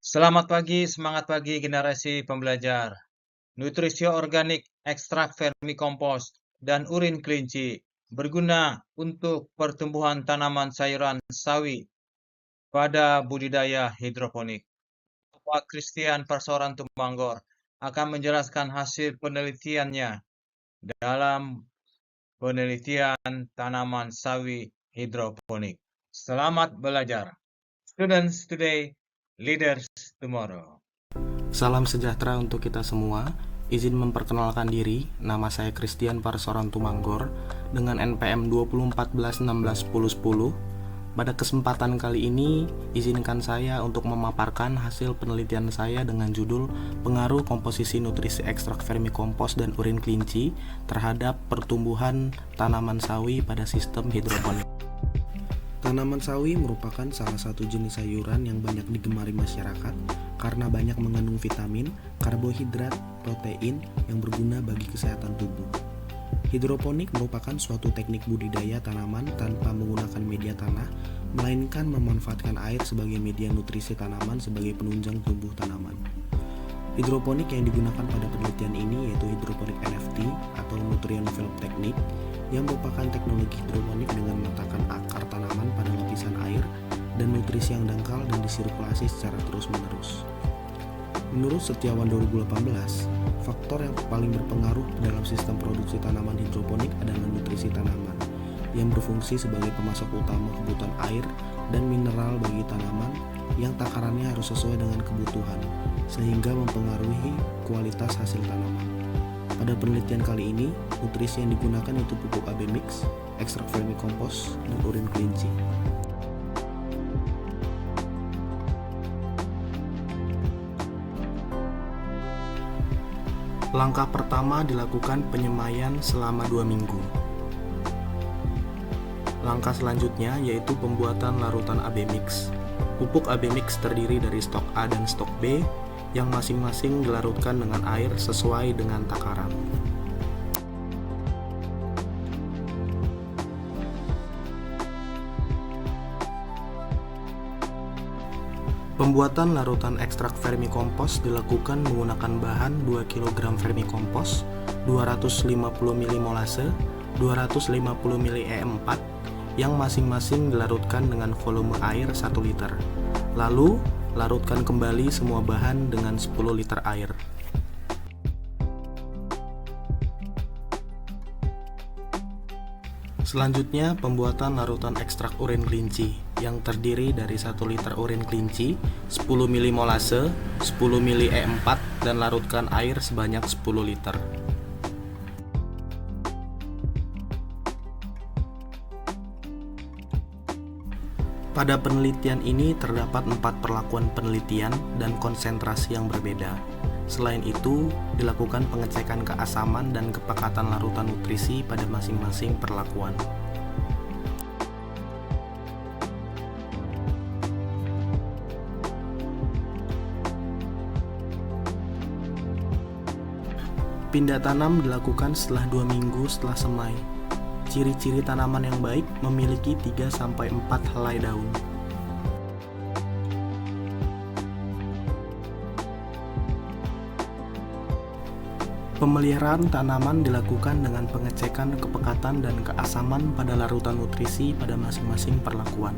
Selamat pagi, semangat pagi generasi pembelajar. Nutrisi organik, ekstrak vermikompost, dan urin kelinci berguna untuk pertumbuhan tanaman sayuran sawi pada budidaya hidroponik. Pak Christian Parsoran Tumanggor akan menjelaskan hasil penelitiannya dalam penelitian tanaman sawi hidroponik. Selamat belajar. Students today, leaders tomorrow. Salam sejahtera untuk kita semua. Izin memperkenalkan diri, nama saya Christian Parsoran Tumanggor dengan NPM 2014161010. Pada kesempatan kali ini, izinkan saya untuk memaparkan hasil penelitian saya dengan judul Pengaruh Komposisi Nutrisi Ekstrak Vermikompost dan Urin Kelinci terhadap pertumbuhan tanaman sawi pada sistem hidroponik. Tanaman sawi merupakan salah satu jenis sayuran yang banyak digemari masyarakat karena banyak mengandung vitamin, karbohidrat, protein yang berguna bagi kesehatan tubuh. Hidroponik merupakan suatu teknik budidaya tanaman tanpa menggunakan media tanah, melainkan memanfaatkan air sebagai media nutrisi tanaman sebagai penunjang tumbuh tanaman. Hidroponik yang digunakan pada penelitian ini yaitu hidroponik NFT atau Nutrient Envelop Technique, yang merupakan teknologi hidroponik dengan meletakkan akar tanaman pada lapisan air dan nutrisi yang dangkal dan disirkulasi secara terus-menerus. Menurut Setiawan 2018, faktor yang paling berpengaruh dalam sistem produksi tanaman hidroponik adalah nutrisi tanaman, yang berfungsi sebagai pemasok utama kebutuhan air dan mineral bagi tanaman yang takarannya harus sesuai dengan kebutuhan, sehingga mempengaruhi kualitas hasil tanaman. Pada penelitian kali ini, nutrisi yang digunakan yaitu pupuk AB mix, ekstrak vermikompost, dan urin kelinci. Langkah pertama dilakukan penyemaian selama 2 minggu. Langkah selanjutnya yaitu pembuatan larutan AB mix. Pupuk AB mix terdiri dari stok A dan stok B yang masing-masing dilarutkan dengan air sesuai dengan takaran. Pembuatan larutan ekstrak vermikompost dilakukan menggunakan bahan 2 kg vermikompost, 250 ml molase, 250 ml E4 yang masing-masing dilarutkan dengan volume air 1 liter. Lalu, larutkan kembali semua bahan dengan 10 liter air. Selanjutnya, pembuatan larutan ekstrak urin kelinci yang terdiri dari 1 liter urin kelinci, 10 ml molase, 10 ml E4 dan larutkan air sebanyak 10 liter. Pada penelitian ini terdapat 4 perlakuan penelitian dan konsentrasi yang berbeda. Selain itu, dilakukan pengecekan keasaman dan kepekatan larutan nutrisi pada masing-masing perlakuan. Pindah tanam dilakukan setelah 2 minggu setelah semai. Ciri-ciri tanaman yang baik memiliki 3-4 helai daun. Pemeliharaan tanaman dilakukan dengan pengecekan kepekatan dan keasaman pada larutan nutrisi pada masing-masing perlakuan.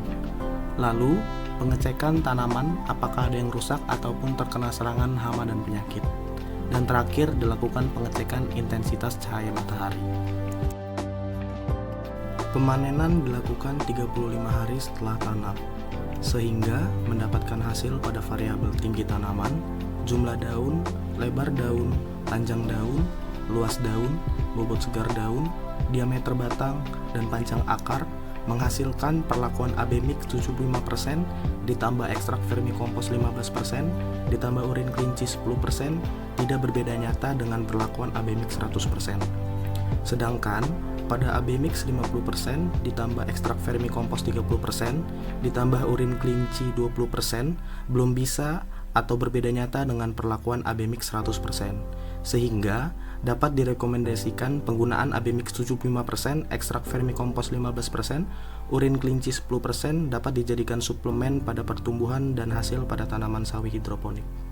Lalu, pengecekan tanaman apakah ada yang rusak ataupun terkena serangan hama dan penyakit. Dan terakhir, dilakukan pengecekan intensitas cahaya matahari. Pemanenan dilakukan 35 hari setelah tanam, sehingga mendapatkan hasil pada variabel tinggi tanaman, jumlah daun, lebar daun, panjang daun, luas daun, bobot segar daun, diameter batang, dan panjang akar, menghasilkan perlakuan AB mix 75%, ditambah ekstrak vermikompost 15%, ditambah urin kelinci 10%, tidak berbeda nyata dengan perlakuan AB mix 100%. Sedangkan pada AB mix 50% ditambah ekstrak vermikompost 30% ditambah urin kelinci 20% belum bisa atau berbeda nyata dengan perlakuan AB mix 100%. Sehingga dapat direkomendasikan penggunaan AB mix 75%, ekstrak vermikompos 15%, urin kelinci 10% dapat dijadikan suplemen pada pertumbuhan dan hasil pada tanaman sawi hidroponik.